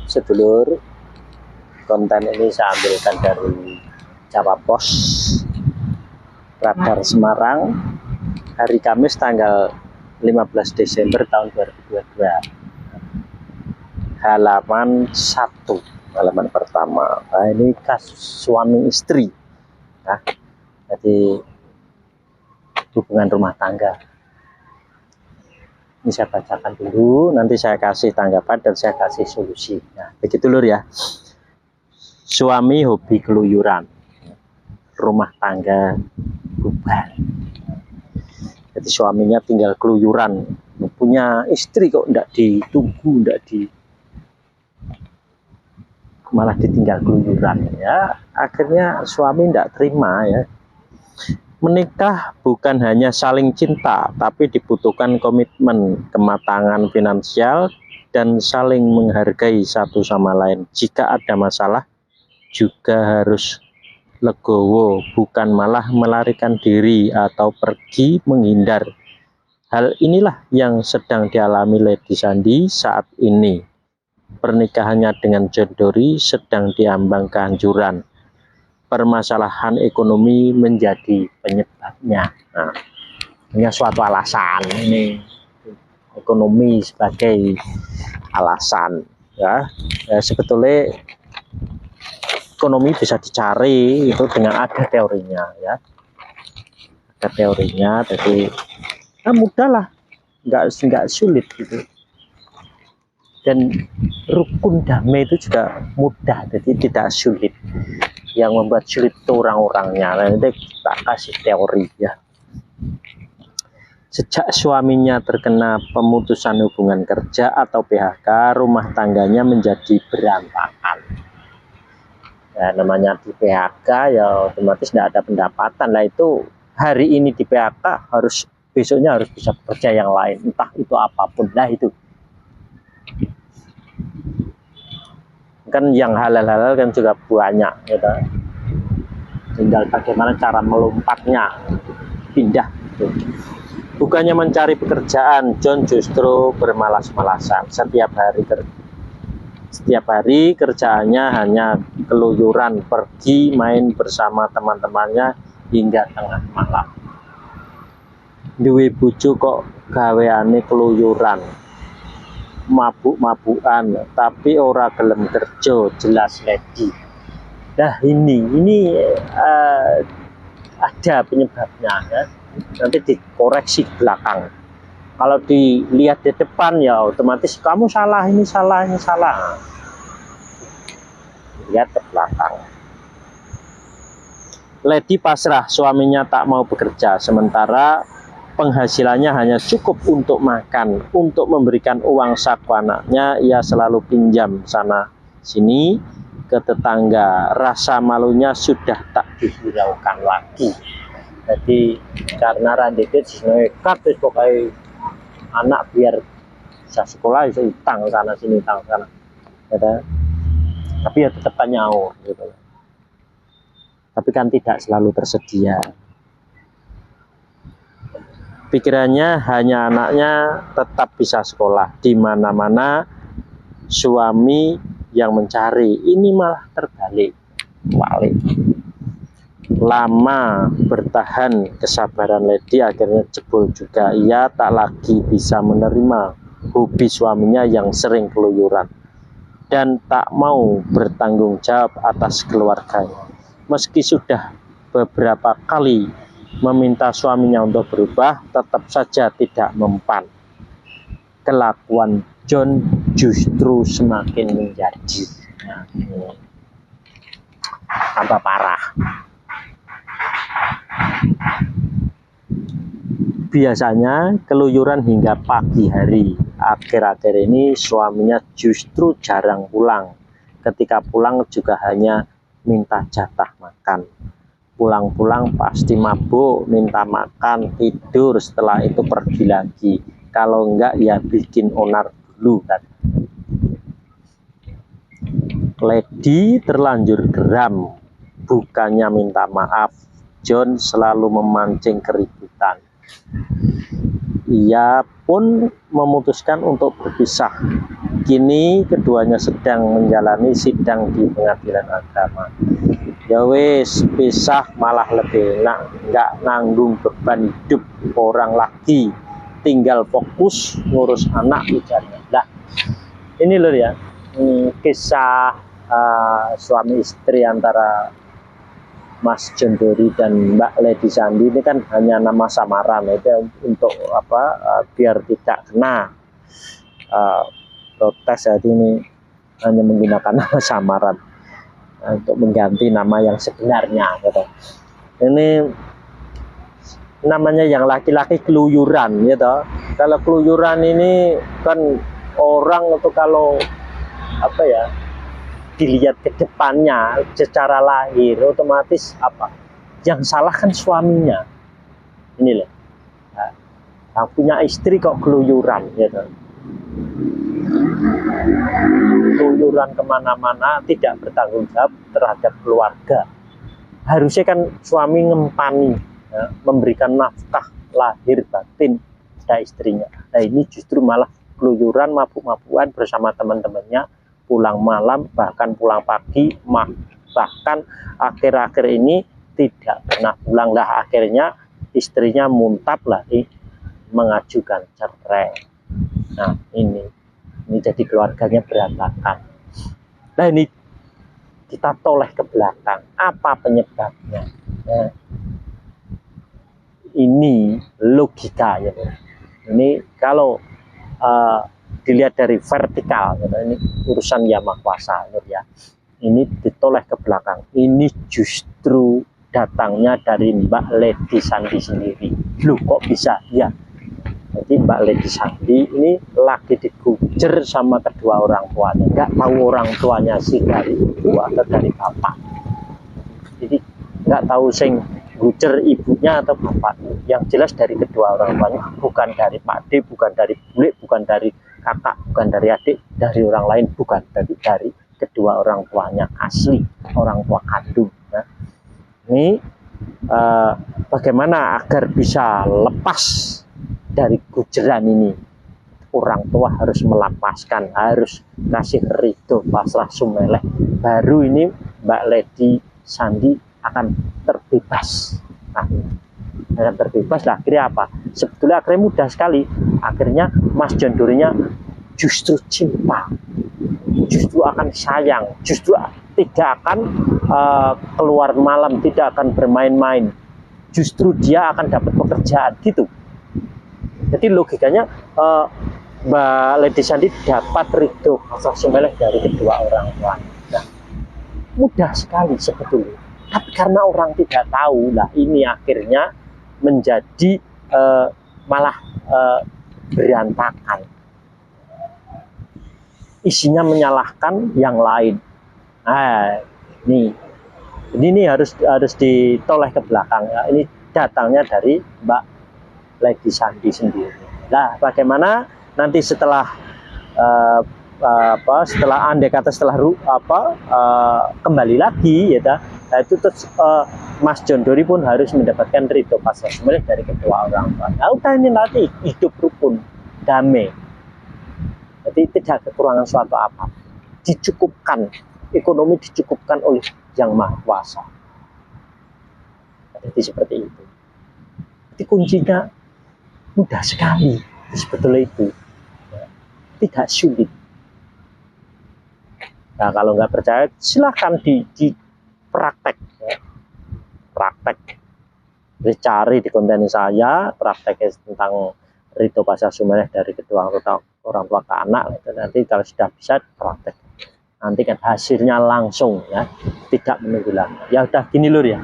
sedulur, konten ini saya ambilkan dari Jawa Pos Radar Semarang, hari Kamis tanggal 15 Desember tahun 2022, halaman 1, halaman pertama. Nah, ini kasus suami istri, nah, jadi hubungan rumah tangga. Ini saya bacakan dulu, nanti saya kasih tanggapan dan saya kasih solusi. Nah, begitu lur ya. Suami hobi keluyuran, rumah tangga bubar. Jadi suaminya tinggal keluyuran, punya istri kok enggak ditunggu, malah ditinggal keluyuran ya. Akhirnya suami enggak terima ya. Menikah bukan hanya saling cinta, tapi dibutuhkan komitmen, kematangan finansial, dan saling menghargai satu sama lain. Jika ada masalah juga harus legowo, bukan malah melarikan diri atau pergi menghindar. Hal inilah yang sedang dialami Lady Sandi saat ini. Pernikahannya dengan John Dory sedang diambang kehancuran. Permasalahan ekonomi menjadi penyebabnya. Nah, ini suatu alasan, ini ekonomi sebagai alasan ya. Sebetulnya ekonomi bisa dicari itu dengan ada teorinya ya, ada teorinya, jadi mudah lah, nggak sulit gitu. Dan rukun damai itu juga mudah, jadi tidak sulit. Yang membuat sulit itu orang-orangnya. Nanti kita kasih teori ya. Sejak suaminya terkena pemutusan hubungan kerja atau PHK, rumah tangganya menjadi berantakan. Ya, namanya di PHK ya otomatis tidak ada pendapatan lah. Itu hari ini di PHK, besoknya harus bisa bekerja yang lain, entah itu apapun lah itu. Kan yang halal-halal kan juga banyak gitu. Tinggal bagaimana cara melompatnya, pindah gitu. Bukannya mencari pekerjaan, John justru bermalas-malasan. Setiap hari kerjaannya hanya keluyuran, pergi main bersama teman-temannya hingga tengah malam. Duwe bojo kok gaweane keluyuran, mabuk-mabukan, tapi ora gelem kerja, jelas Lady. Nah ini ada penyebabnya ya. Nanti dikoreksi ke belakang. Kalau dilihat di depan ya otomatis kamu salah, ini salah, ini salah. Lihat ke belakang. Lady pasrah, suaminya tak mau bekerja, sementara penghasilannya hanya cukup untuk makan. Untuk memberikan uang saku anaknya, ia selalu pinjam sana sini ke tetangga. Rasa malunya sudah tak dihiraukan lagi. Jadi karena randedit nekat pokoknya anak biar bisa sekolah, bisa utang sana sini, utang sana gitu. Tapi ya tetap nyaur gitu. Tapi kan tidak selalu tersedia. Pikirannya hanya anaknya tetap bisa sekolah. Di mana-mana suami yang mencari, ini malah terbalik. Lama bertahan kesabaran Lady akhirnya jebol juga. Ia tak lagi bisa menerima hobi suaminya yang sering keluyuran dan tak mau bertanggung jawab atas keluarganya. Meski sudah beberapa kali meminta suaminya untuk berubah, tetap saja tidak mempan. Kelakuan John justru semakin menjadi tambah parah. Biasanya keluyuran hingga pagi hari. Akhir-akhir ini suaminya justru jarang pulang. Ketika pulang juga hanya minta jatah makan. Pulang-pulang pasti mabuk, minta makan, tidur, setelah itu pergi lagi. Kalau enggak ya bikin onar dulu kan. Lady terlanjur geram, bukannya minta maaf. John selalu memancing keributan. Ia pun memutuskan untuk berpisah. kini keduanya sedang menjalani sidang di pengadilan agama. Ya wis, pisah malah lebih enak, nggak nanggung beban hidup orang lagi, tinggal fokus ngurus anak ujarnya. Nah, ini loh ya, kisah suami istri antara Mas John Dory dan Mbak Lady Sandi ini kan hanya nama samaran, itu untuk apa, biar tidak kena protes. Jadi ini hanya menggunakan nama samaran untuk mengganti nama yang sebenarnya gitu. Ini namanya yang laki-laki keluyuran gitu. Kalau keluyuran ini kan orang itu kalau apa ya, dilihat ke depannya secara lahir otomatis apa yang salah kan suaminya. Ini loh, nah, punya istri kok keluyuran gitu, keluyuran kemana-mana, tidak bertanggung jawab terhadap keluarga. Harusnya kan suami ngempani ya, memberikan nafkah lahir batin pada istrinya. Nah ini justru malah keluyuran, mabuk-mabukan bersama teman-temannya, pulang malam, bahkan pulang pagi, bahkan akhir-akhir ini tidak pernah pulang. Lah akhirnya istrinya muntap lagi mengajukan cerai. Nah ini jadi keluarganya berantakan. Nah ini kita toleh ke belakang, apa penyebabnya? Nah, ini logika ya. Ini kalau dilihat dari vertikal, ini urusan Yang Maha Kuasa ya. Ini ditoleh ke belakang. Ini justru datangnya dari Mbak Lady Sandi sendiri. Loh kok bisa? Ya. Jadi Mbak Lady Sandi ini lagi digujer sama kedua orang tuanya. Nggak tahu orang tuanya sih dari ibu atau dari bapak. Jadi nggak tahu sing gujer ibunya atau bapak. Yang jelas dari kedua orang tuanya, bukan dari Pak D, bukan dari bule, bukan dari kakak, bukan dari adik, dari orang lain, bukan, tapi dari kedua orang tuanya asli, orang tua kandung. Nah, ini bagaimana agar bisa lepas dari gujeran ini? Orang tua harus melepaskan, harus kasih ridho, pasrah sumeleh. Baru ini Mbak Lady Sandi akan terbebas. Nah, akan terbebas lah. Akhirnya apa? Sebetulnya akhirnya mudah sekali. Akhirnya Mas John Dory-nya justru cinta, justru akan sayang, justru tidak akan keluar malam, tidak akan bermain-main. Justru dia akan dapat pekerjaan gitu. Jadi logikanya Mbak Lady Sandi dapat ridho pasrah sumeleh dari kedua orang tua. Nah, mudah sekali sebetulnya. Tapi karena orang tidak tahu, lah ini akhirnya menjadi malah berantakan. Isinya menyalahkan yang lain. Nah, ini harus ditoleh ke belakang ya. Ini datangnya dari Mbak Lady Sandi sendiri. Nah, bagaimana nanti setelah setelah andai kata kembali lagi ya, nah itu terus Mas John Dory pun harus mendapatkan ridho pasrah sumeleh dari kedua orang tua. Nah, udah ini nanti hidup rukun, damai. Jadi tidak kekurangan suatu apa. Dicukupkan, ekonomi dicukupkan oleh Yang Maha Kuasa. Jadi seperti itu. Jadi kuncinya mudah sekali sebetulnya itu, tidak sulit. Nah kalau nggak percaya silahkan di praktek ya. Praktek dicari di konten saya, praktek tentang ridho pasrah sumeleh dari kedua orang tua ke anak. Nanti kalau sudah bisa praktek, nanti kan hasilnya langsung ya, tidak menunggu lama. Ya udah gini lur ya,